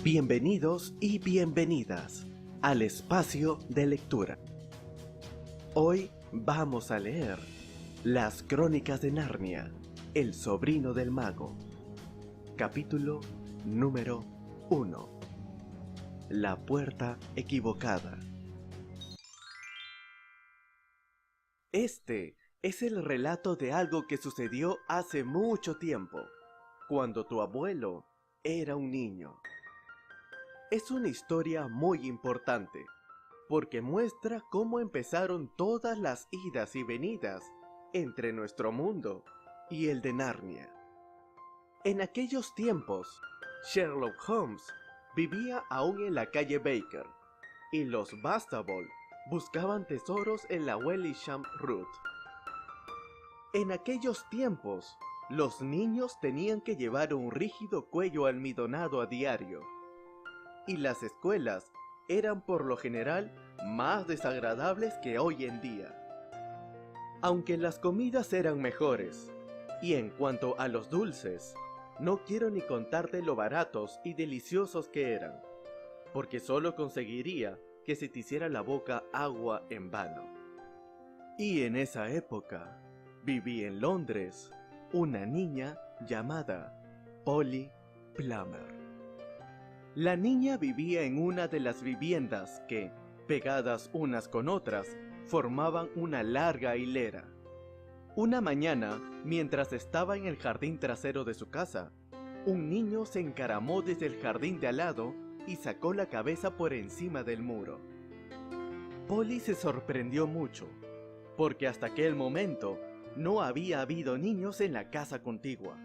Bienvenidos y bienvenidas al espacio de lectura. Hoy vamos a leer Las Crónicas de Narnia, el sobrino del mago. Capítulo número 1. La puerta equivocada. Este es el relato de algo que sucedió hace mucho tiempo, cuando tu abuelo era un niño. Es una historia muy importante, porque muestra cómo empezaron todas las idas y venidas entre nuestro mundo y el de Narnia. En aquellos tiempos, Sherlock Holmes vivía aún en la calle Baker, y los Bastable buscaban tesoros en la Wellisham Road. En aquellos tiempos, los niños tenían que llevar un rígido cuello almidonado a diario, y las escuelas eran por lo general más desagradables que hoy en día. Aunque las comidas eran mejores, y en cuanto a los dulces, no quiero ni contarte lo baratos y deliciosos que eran, porque solo conseguiría que se te hiciera la boca agua en vano. Y en esa época, vivía en Londres una niña llamada Polly Plummer. La niña vivía en una de las viviendas que, pegadas unas con otras, formaban una larga hilera. Una mañana, mientras estaba en el jardín trasero de su casa, un niño se encaramó desde el jardín de al lado y sacó la cabeza por encima del muro. Polly se sorprendió mucho, porque hasta aquel momento no había habido niños en la casa contigua.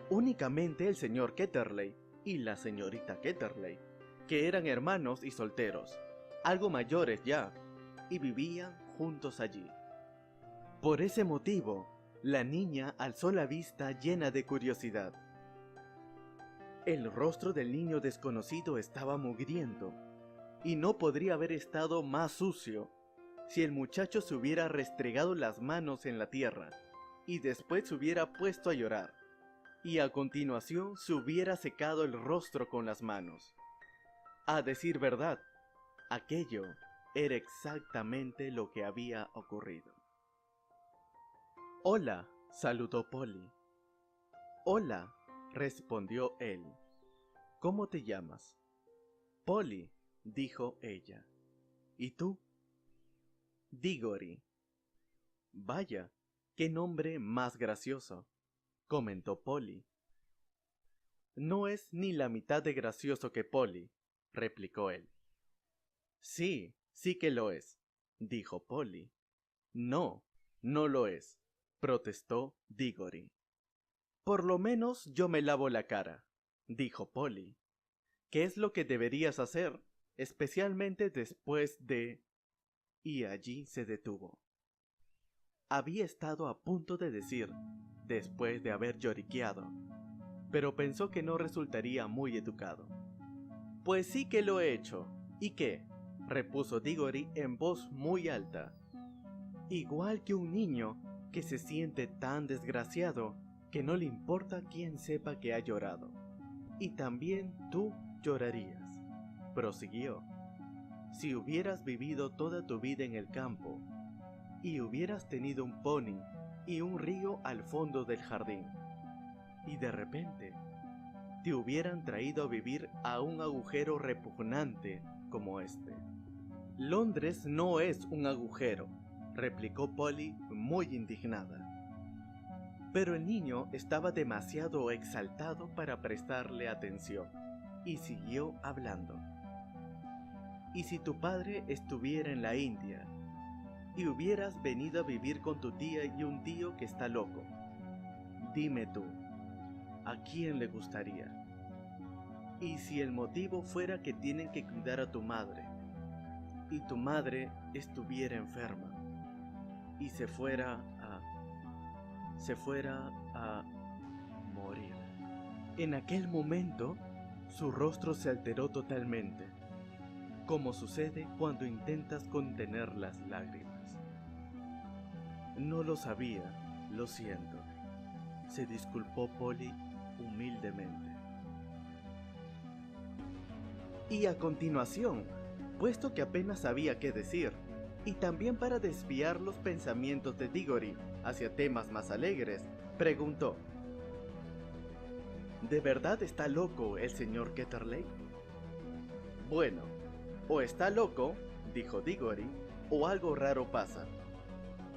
Únicamente el señor Ketterley y la señorita Ketterley, que eran hermanos y solteros, algo mayores ya, y vivían juntos allí. Por ese motivo, la niña alzó la vista llena de curiosidad. El rostro del niño desconocido estaba mugriento, y no podría haber estado más sucio si el muchacho se hubiera restregado las manos en la tierra, y después se hubiera puesto a llorar, y a continuación se hubiera secado el rostro con las manos. A decir verdad, aquello era exactamente lo que había ocurrido. «Hola», saludó Polly. «Hola», respondió él. «¿Cómo te llamas?» «Polly», dijo ella. «¿Y tú?» «Diggory». «Vaya, qué nombre más gracioso», comentó Polly. «No es ni la mitad de gracioso que Polly», replicó él. «Sí, sí que lo es», dijo Polly. «No, no lo es», protestó Diggory. «Por lo menos yo me lavo la cara», dijo Polly. «¿Qué es lo que deberías hacer, especialmente después de...?» Y allí se detuvo. Había estado a punto de decir, después de haber lloriqueado, pero pensó que no resultaría muy educado. «Pues sí que lo he hecho. ¿Y qué?», repuso Diggory en voz muy alta. «Igual que un niño que se siente tan desgraciado que no le importa quién sepa que ha llorado. Y también tú llorarías», prosiguió, «si hubieras vivido toda tu vida en el campo y hubieras tenido un pony y un río al fondo del jardín, y de repente te hubieran traído a vivir a un agujero repugnante como este». «Londres no es un agujero», replicó Polly muy indignada. Pero el niño estaba demasiado exaltado para prestarle atención, y siguió hablando. «Y si tu padre estuviera en la India, y hubieras venido a vivir con tu tía y un tío que está loco, dime tú, ¿a quién le gustaría? Y si el motivo fuera que tienen que cuidar a tu madre, y tu madre estuviera enferma, y se fuera a morir». En aquel momento, su rostro se alteró totalmente, como sucede cuando intentas contener las lágrimas. «No lo sabía, lo siento», se disculpó Polly humildemente. Y a continuación, puesto que apenas sabía qué decir, y también para desviar los pensamientos de Diggory hacia temas más alegres, preguntó: ¿de verdad está loco el señor Ketterley? Bueno, o está loco, dijo Diggory, o algo raro pasa.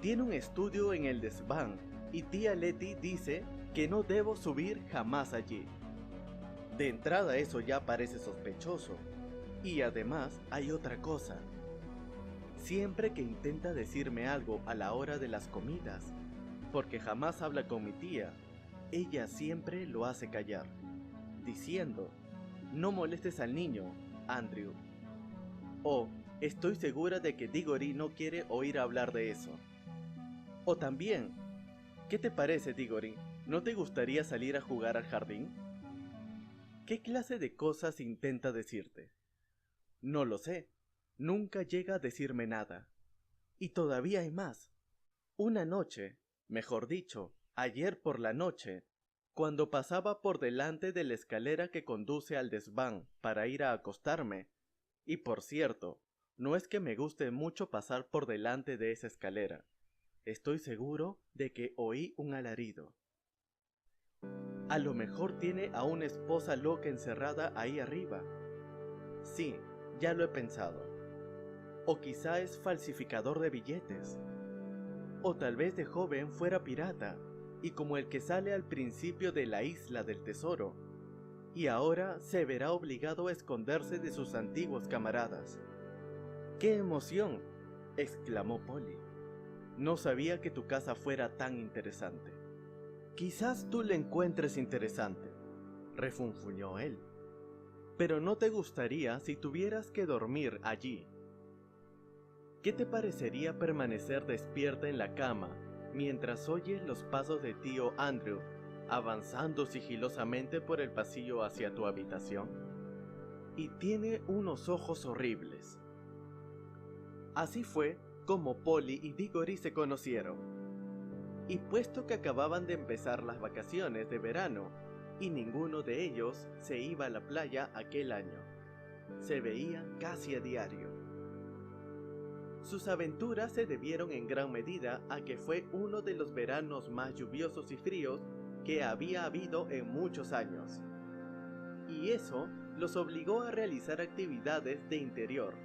Tiene un estudio en el desván y tía Letty dice que no debo subir jamás allí. De entrada eso ya parece sospechoso. Y además hay otra cosa. Siempre que intenta decirme algo a la hora de las comidas, porque jamás habla con mi tía, ella siempre lo hace callar, diciendo: no molestes al niño, Andrew. O estoy segura de que Diggory no quiere oír hablar de eso. O también, ¿qué te parece, Diggory? ¿No te gustaría salir a jugar al jardín? ¿Qué clase de cosas intenta decirte? No lo sé. Nunca llega a decirme nada. Y todavía hay más. Una noche, mejor dicho, ayer por la noche, cuando pasaba por delante de la escalera que conduce al desván para ir a acostarme, y por cierto, no es que me guste mucho pasar por delante de esa escalera, estoy seguro de que oí un alarido. A lo mejor tiene a una esposa loca encerrada ahí arriba. Sí, ya lo he pensado. O quizá es falsificador de billetes. O tal vez de joven fuera pirata, y como el que sale al principio de La Isla del Tesoro, y ahora se verá obligado a esconderse de sus antiguos camaradas. ¡Qué emoción!, exclamó Polly. No sabía que tu casa fuera tan interesante. Quizás tú la encuentres interesante, refunfuñó él. Pero no te gustaría si tuvieras que dormir allí. ¿Qué te parecería permanecer despierta en la cama mientras oyes los pasos de tío Andrew avanzando sigilosamente por el pasillo hacia tu habitación? Y tiene unos ojos horribles. Así fue como Polly y Diggory se conocieron. Y puesto que acababan de empezar las vacaciones de verano y ninguno de ellos se iba a la playa aquel año, se veían casi a diario. Sus aventuras se debieron en gran medida a que fue uno de los veranos más lluviosos y fríos que había habido en muchos años, y eso los obligó a realizar actividades de interior.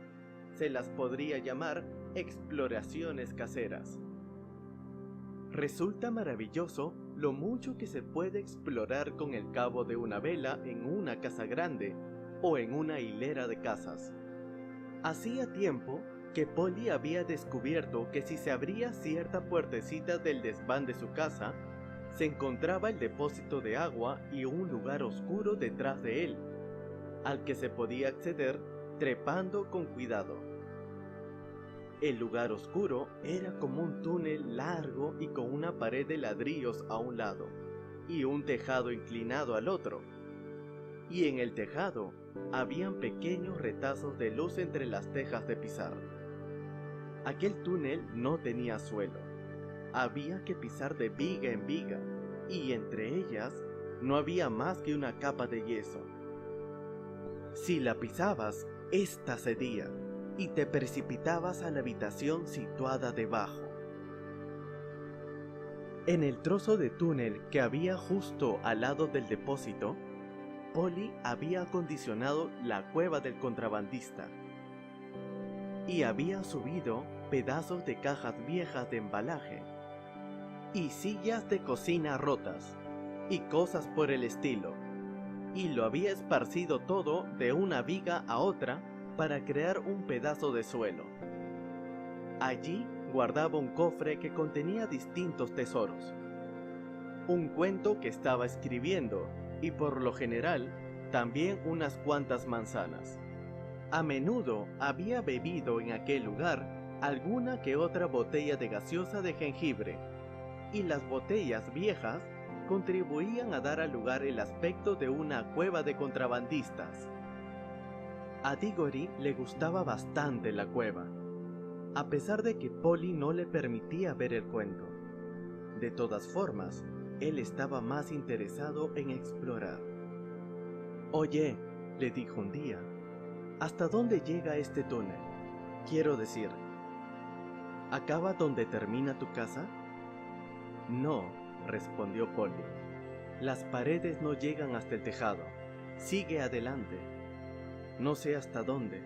Se las podría llamar exploraciones caseras. Resulta maravilloso lo mucho que se puede explorar con el cabo de una vela en una casa grande o en una hilera de casas. Hacía tiempo que Polly había descubierto que si se abría cierta puertecita del desván de su casa, se encontraba el depósito de agua y un lugar oscuro detrás de él, al que se podía acceder trepando con cuidado. El lugar oscuro era como un túnel largo y con una pared de ladrillos a un lado, y un tejado inclinado al otro. Y en el tejado habían pequeños retazos de luz entre las tejas de pizarra. Aquel túnel no tenía suelo. Había que pisar de viga en viga, y entre ellas no había más que una capa de yeso. Si la pisabas, ésta cedía, y te precipitabas a la habitación situada debajo. En el trozo de túnel que había justo al lado del depósito, Polly había acondicionado la cueva del contrabandista y había subido pedazos de cajas viejas de embalaje y sillas de cocina rotas y cosas por el estilo, y lo había esparcido todo de una viga a otra para crear un pedazo de suelo. Allí guardaba un cofre que contenía distintos tesoros, un cuento que estaba escribiendo y por lo general también unas cuantas manzanas. A menudo había bebido en aquel lugar alguna que otra botella de gaseosa de jengibre, y las botellas viejas contribuían a dar al lugar el aspecto de una cueva de contrabandistas. A Diggory le gustaba bastante la cueva, a pesar de que Polly no le permitía ver el cuento. De todas formas, él estaba más interesado en explorar. «Oye», le dijo un día, ¿hasta dónde llega este túnel? Quiero decir, ¿acaba donde termina tu casa? No, respondió Polly. Las paredes no llegan hasta el tejado. Sigue adelante. No sé hasta dónde.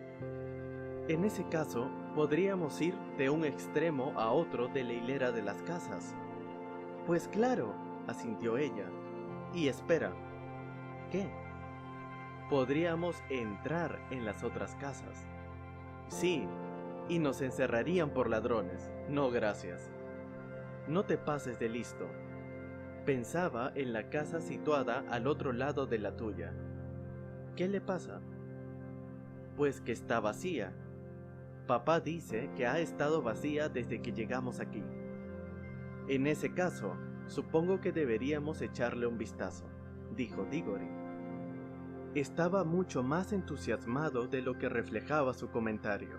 En ese caso, podríamos ir de un extremo a otro de la hilera de las casas. Pues claro, asintió ella. Y espera, ¿qué? Podríamos entrar en las otras casas. Sí, y nos encerrarían por ladrones. No, gracias. No te pases de listo. Pensaba en la casa situada al otro lado de la tuya. ¿Qué le pasa? Pues que está vacía. Papá dice que ha estado vacía desde que llegamos aquí. En ese caso, supongo que deberíamos echarle un vistazo, dijo Diggory. Estaba mucho más entusiasmado de lo que reflejaba su comentario.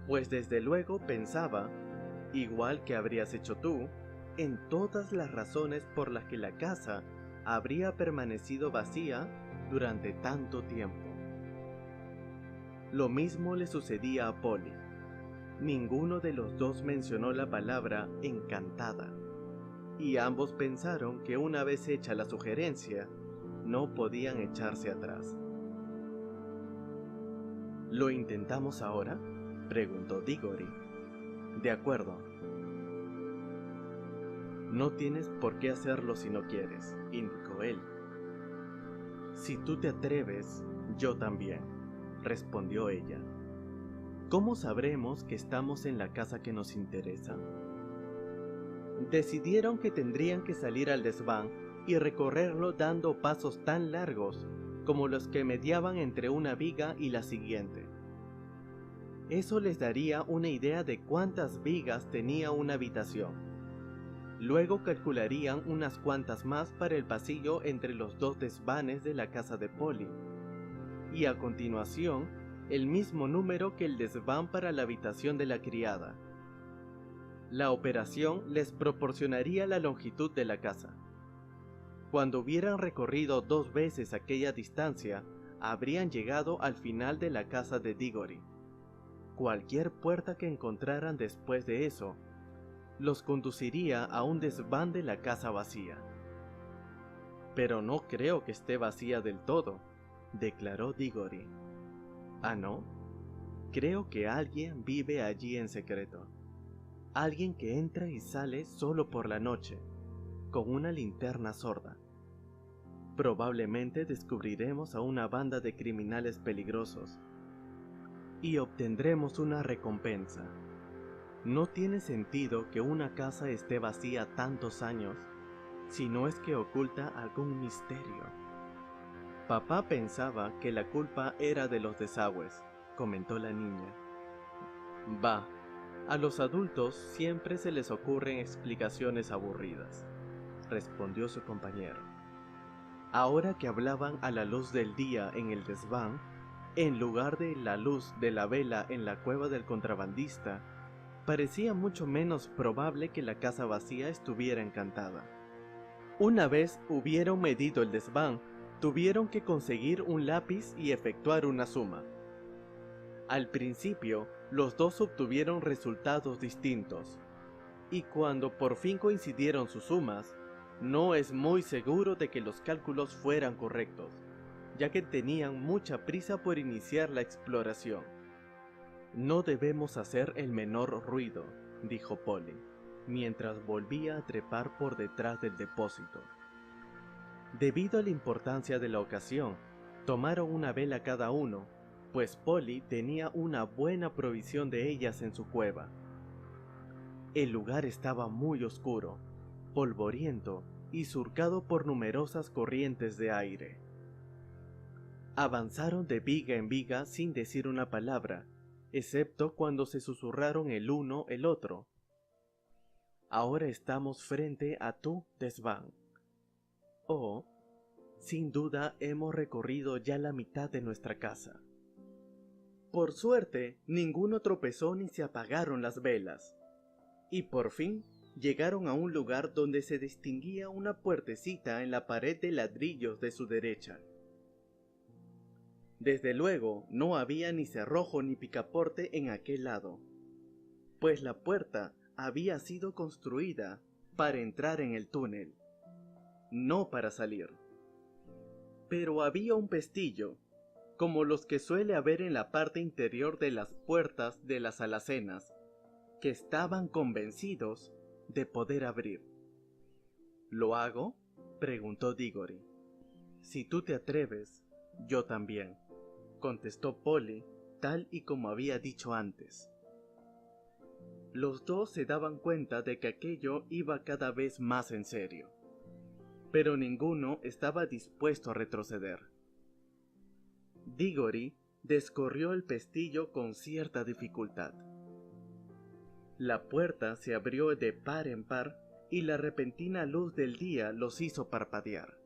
Pues desde luego pensaba, igual que habrías hecho tú, en todas las razones por las que la casa habría permanecido vacía durante tanto tiempo. Lo mismo le sucedía a Polly. Ninguno de los dos mencionó la palabra encantada, y ambos pensaron que una vez hecha la sugerencia, no podían echarse atrás. ¿Lo intentamos ahora?, preguntó Diggory. De acuerdo. No tienes por qué hacerlo si no quieres, indicó él. Si tú te atreves, yo también, respondió ella. ¿Cómo sabremos que estamos en la casa que nos interesa? Decidieron que tendrían que salir al desván y recorrerlo dando pasos tan largos como los que mediaban entre una viga y la siguiente. Eso les daría una idea de cuántas vigas tenía una habitación. Luego calcularían unas cuantas más para el pasillo entre los dos desvanes de la casa de Polly, y a continuación el mismo número que el desván para la habitación de la criada. La operación les proporcionaría la longitud de la casa. Cuando hubieran recorrido 2 veces aquella distancia, habrían llegado al final de la casa de Diggory. Cualquier puerta que encontraran después de eso, los conduciría a un desván de la casa vacía. Pero no creo que esté vacía del todo, declaró Diggory. ¿Ah, no? Creo que alguien vive allí en secreto. Alguien que entra y sale solo por la noche, con una linterna sorda. Probablemente descubriremos a una banda de criminales peligrosos y obtendremos una recompensa. No tiene sentido que una casa esté vacía tantos años si no es que oculta algún misterio. Papá pensaba que la culpa era de los desagües, comentó la niña. Bah, a los adultos siempre se les ocurren explicaciones aburridas, respondió su compañero. Ahora que hablaban a la luz del día en el desván, en lugar de la luz de la vela en la cueva del contrabandista, parecía mucho menos probable que la casa vacía estuviera encantada. Una vez hubieron medido el desván, tuvieron que conseguir un lápiz y efectuar una suma. Al principio, los dos obtuvieron resultados distintos, y cuando por fin coincidieron sus sumas, no es muy seguro de que los cálculos fueran correctos, ya que tenían mucha prisa por iniciar la exploración. No debemos hacer el menor ruido, dijo Polly, mientras volvía a trepar por detrás del depósito. Debido a la importancia de la ocasión, tomaron una vela cada uno, pues Polly tenía una buena provisión de ellas en su cueva. El lugar estaba muy oscuro, polvoriento y surcado por numerosas corrientes de aire. Avanzaron de viga en viga sin decir una palabra, excepto cuando se susurraron el uno el otro. Ahora estamos frente a tu desván. Oh, sin duda hemos recorrido ya la mitad de nuestra casa. Por suerte, ninguno tropezó ni se apagaron las velas. Y por fin llegaron a un lugar donde se distinguía una puertecita en la pared de ladrillos de su derecha. Desde luego, no había ni cerrojo ni picaporte en aquel lado, pues la puerta había sido construida para entrar en el túnel, no para salir. Pero había un pestillo, como los que suele haber en la parte interior de las puertas de las alacenas, que estaban convencidos de poder abrir. ¿Lo hago?, preguntó Diggory. Si tú te atreves, yo también, contestó Polly, tal y como había dicho antes. Los dos se daban cuenta de que aquello iba cada vez más en serio, pero ninguno estaba dispuesto a retroceder. Diggory descorrió el pestillo con cierta dificultad. La puerta se abrió de par en par y la repentina luz del día los hizo parpadear.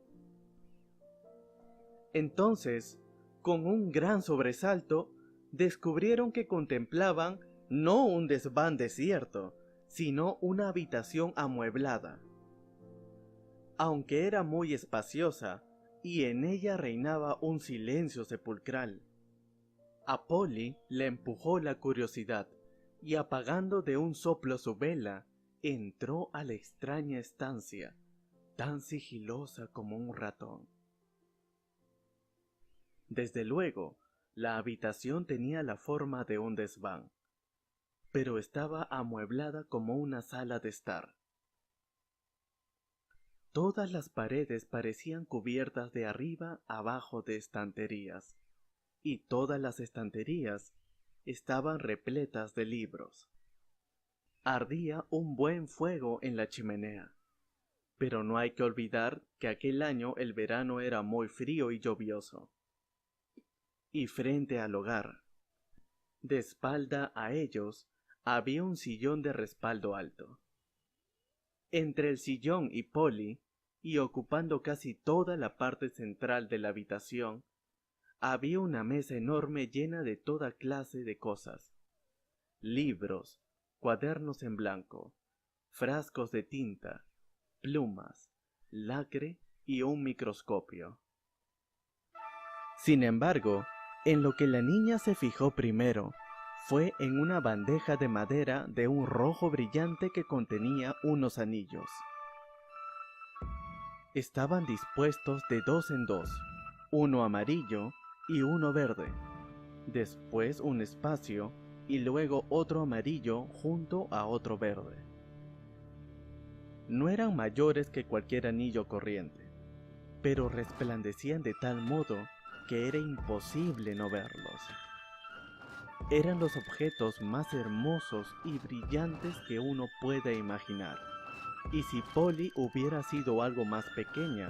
Entonces, con un gran sobresalto, descubrieron que contemplaban no un desván desierto, sino una habitación amueblada. Aunque era muy espaciosa, y en ella reinaba un silencio sepulcral. A Polly le empujó la curiosidad, y apagando de un soplo su vela, entró a la extraña estancia, tan sigilosa como un ratón. Desde luego, la habitación tenía la forma de un desván, pero estaba amueblada como una sala de estar. Todas las paredes parecían cubiertas de arriba abajo de estanterías, y todas las estanterías estaban repletas de libros. Ardía un buen fuego en la chimenea, pero no hay que olvidar que aquel año el verano era muy frío y lluvioso. Y frente al hogar, de espalda a ellos, había un sillón de respaldo alto. Entre el sillón y Polly, y ocupando casi toda la parte central de la habitación, había una mesa enorme llena de toda clase de cosas: libros, cuadernos en blanco, frascos de tinta, plumas, lacre y un microscopio. Sin embargo, en lo que la niña se fijó primero fue en una bandeja de madera de un rojo brillante que contenía unos anillos. Estaban dispuestos de dos en dos, uno amarillo y uno verde, después un espacio y luego otro amarillo junto a otro verde. No eran mayores que cualquier anillo corriente, pero resplandecían de tal modo que era imposible no verlos. Eran los objetos más hermosos y brillantes que uno pueda imaginar, y si Polly hubiera sido algo más pequeña,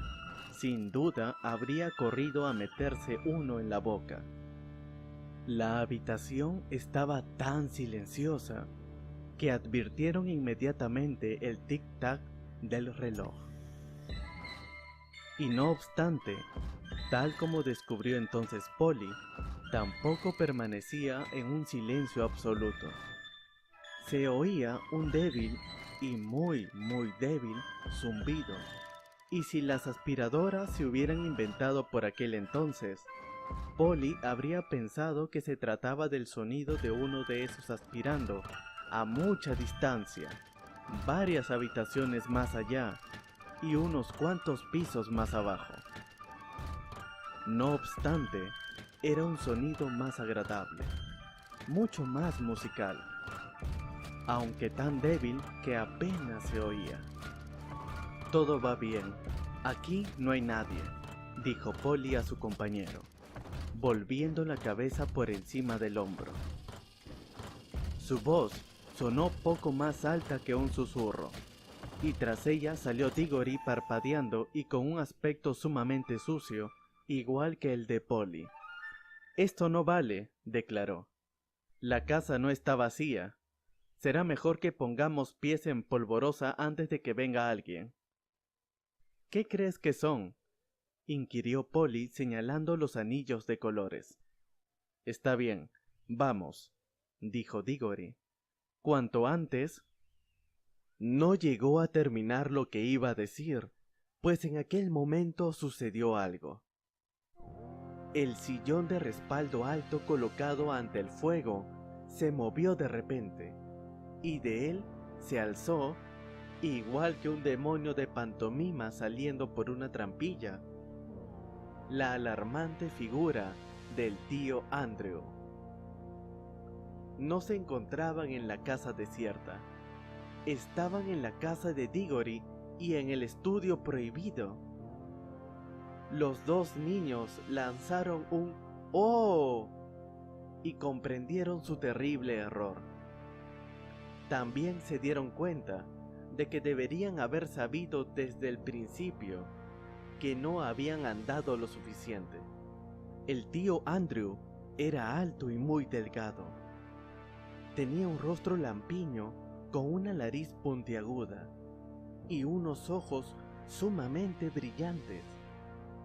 sin duda habría corrido a meterse uno en la boca. La habitación estaba tan silenciosa que advirtieron inmediatamente el tic-tac del reloj. Y no obstante, tal como descubrió entonces Polly, tampoco permanecía en un silencio absoluto. Se oía un débil y muy débil zumbido, y si las aspiradoras se hubieran inventado por aquel entonces, Polly habría pensado que se trataba del sonido de uno de esos aspirando a mucha distancia, varias habitaciones más allá y unos cuantos pisos más abajo. No obstante, era un sonido más agradable, mucho más musical, aunque tan débil que apenas se oía. Todo va bien, aquí no hay nadie, dijo Polly a su compañero, volviendo la cabeza por encima del hombro. Su voz sonó poco más alta que un susurro, y tras ella salió Diggory parpadeando y con un aspecto sumamente sucio, igual que el de Polly. «Esto no vale», declaró. «La casa no está vacía. Será mejor que pongamos pies en polvorosa antes de que venga alguien». «¿Qué crees que son?», inquirió Polly señalando los anillos de colores. «Está bien, vamos», dijo Diggory. «Cuanto antes». No llegó a terminar lo que iba a decir, pues en aquel momento sucedió algo. El sillón de respaldo alto colocado ante el fuego se movió de repente, y de él se alzó, igual que un demonio de pantomima saliendo por una trampilla, la alarmante figura del tío Andrew. No se encontraban en la casa desierta, estaban en la casa de Diggory y en el estudio prohibido. Los dos niños lanzaron un ¡oh! Y comprendieron su terrible error. También se dieron cuenta de que deberían haber sabido desde el principio que no habían andado lo suficiente. El tío Andrew era alto y muy delgado. Tenía un rostro lampiño con una nariz puntiaguda y unos ojos sumamente brillantes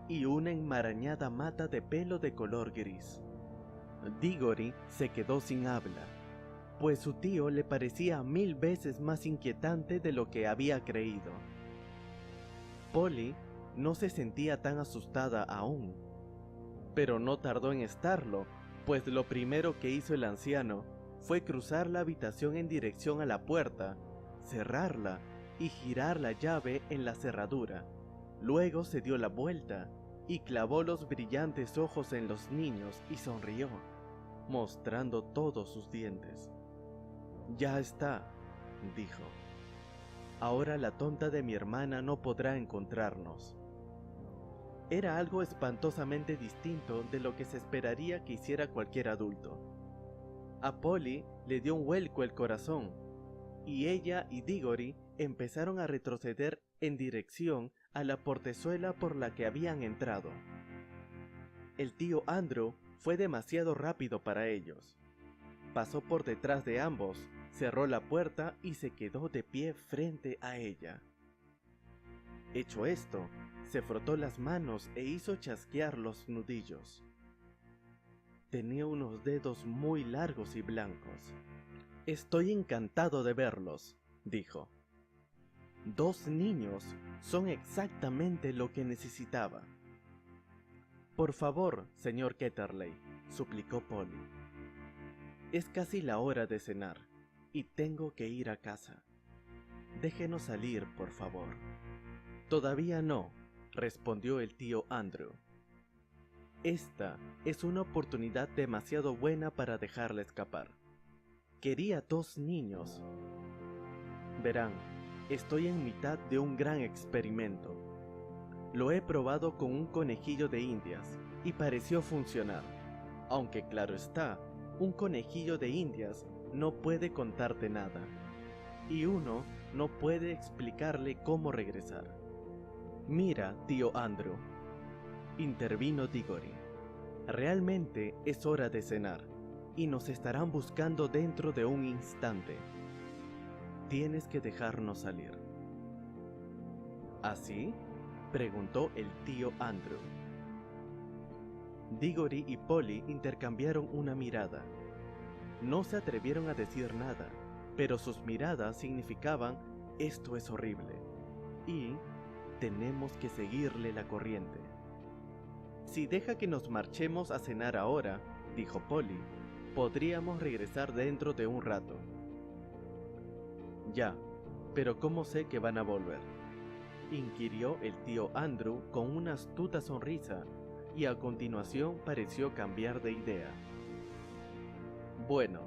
y una enmarañada mata de pelo de color gris. Diggory se quedó sin habla, pues su tío le parecía 1000 veces más inquietante de lo que había creído. Polly no se sentía tan asustada aún, pero no tardó en estarlo, pues lo primero que hizo el anciano fue cruzar la habitación en dirección a la puerta, cerrarla y girar la llave en la cerradura. Luego se dio la vuelta y clavó los brillantes ojos en los niños y sonrió, mostrando todos sus dientes. «Ya está», dijo. «Ahora la tonta de mi hermana no podrá encontrarnos». Era algo espantosamente distinto de lo que se esperaría que hiciera cualquier adulto. A Polly le dio un vuelco el corazón, y ella y Diggory empezaron a retroceder en dirección a la portezuela por la que habían entrado. El tío Andrew fue demasiado rápido para ellos. Pasó por detrás de ambos, cerró la puerta y se quedó de pie frente a ella. Hecho esto, se frotó las manos e hizo chasquear los nudillos. Tenía unos dedos muy largos y blancos. «Estoy encantado de verlos», dijo. «2 niños son exactamente lo que necesitaba». «Por favor, señor Ketterley», suplicó Polly. «Es casi la hora de cenar, y tengo que ir a casa. Déjenos salir, por favor». «Todavía no», respondió el tío Andrew. «Esta es una oportunidad demasiado buena para dejarla escapar. Quería 2 niños. Verán, estoy en mitad de un gran experimento. Lo he probado con un conejillo de indias y pareció funcionar, aunque claro está, un conejillo de indias no puede contarte nada, y uno no puede explicarle cómo regresar». «Mira, tío Andrew», intervino Diggory, «realmente es hora de cenar, y nos estarán buscando dentro de un instante. Tienes que dejarnos salir». «¿Así?», preguntó el tío Andrew. Diggory y Polly intercambiaron una mirada. No se atrevieron a decir nada, pero sus miradas significaban «esto es horrible» y «tenemos que seguirle la corriente». «Si deja que nos marchemos a cenar ahora», dijo Polly, «podríamos regresar dentro de un rato». «Ya, pero ¿cómo sé que van a volver?», inquirió el tío Andrew con una astuta sonrisa, y a continuación pareció cambiar de idea. Bueno,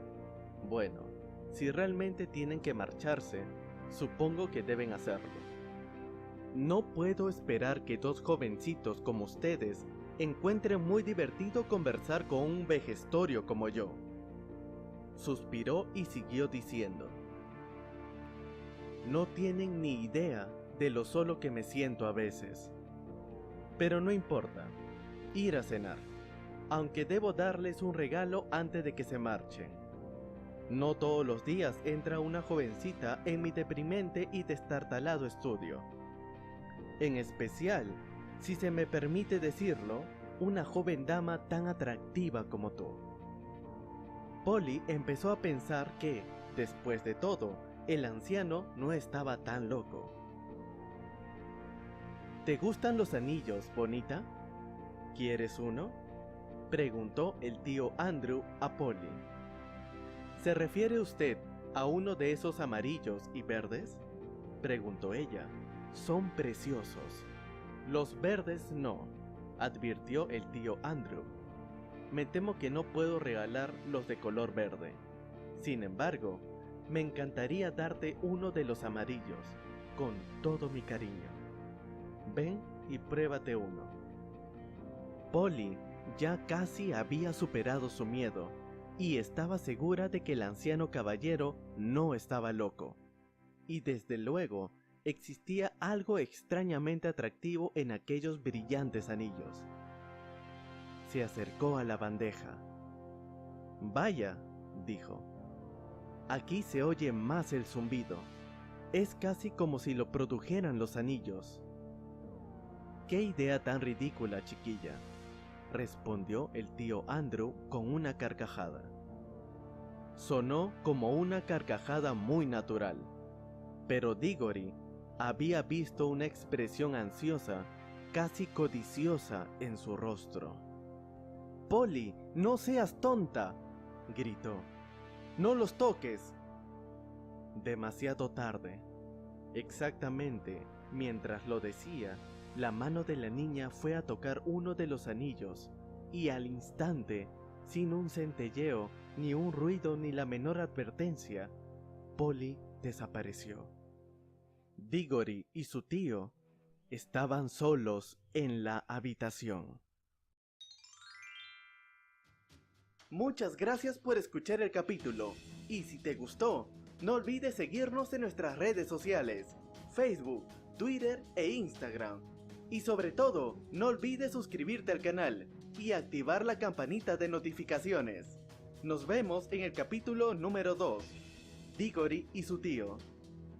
si realmente tienen que marcharse, supongo que deben hacerlo. No puedo esperar que 2 jovencitos como ustedes encuentren muy divertido conversar con un vejestorio como yo. Suspiró y siguió diciendo: «No tienen ni idea de lo solo que me siento a veces. Pero no importa, ir a cenar, aunque debo darles un regalo antes de que se marchen. No todos los días entra una jovencita en mi deprimente y destartalado estudio. En especial, si se me permite decirlo, una joven dama tan atractiva como tú». Polly empezó a pensar que, después de todo, el anciano no estaba tan loco. «¿Te gustan los anillos, bonita? ¿Quieres uno?», Preguntó el tío Andrew a Polly. ¿Se refiere usted a uno de esos amarillos y verdes? Preguntó ella. Son preciosos. Los verdes no, advirtió el tío Andrew. Me temo que no puedo regalar los de color verde. Sin embargo, me encantaría darte uno de los amarillos, con todo mi cariño. Ven y pruébate uno. Polly ya casi había superado su miedo y estaba segura de que el anciano caballero no estaba loco. Y desde luego, existía algo extrañamente atractivo en aquellos brillantes anillos. Se acercó a la bandeja. «Vaya», dijo, «aquí se oye más el zumbido. Es casi como si lo produjeran los anillos». «¡Qué idea tan ridícula, chiquilla!», respondió el tío Andrew con una carcajada. Sonó como una carcajada muy natural, pero Diggory había visto una expresión ansiosa, casi codiciosa en su rostro. «Polly, no seas tonta», gritó. «No los toques». Demasiado tarde. Exactamente mientras lo decía, la mano de la niña fue a tocar uno de los anillos, y al instante, sin un centelleo, ni un ruido ni la menor advertencia, Polly desapareció. Diggory y su tío estaban solos en la habitación. Muchas gracias por escuchar el capítulo, y si te gustó, no olvides seguirnos en nuestras redes sociales, Facebook, Twitter e Instagram. Y sobre todo, no olvides suscribirte al canal y activar la campanita de notificaciones. Nos vemos en el capítulo número 2, Diggory y su tío.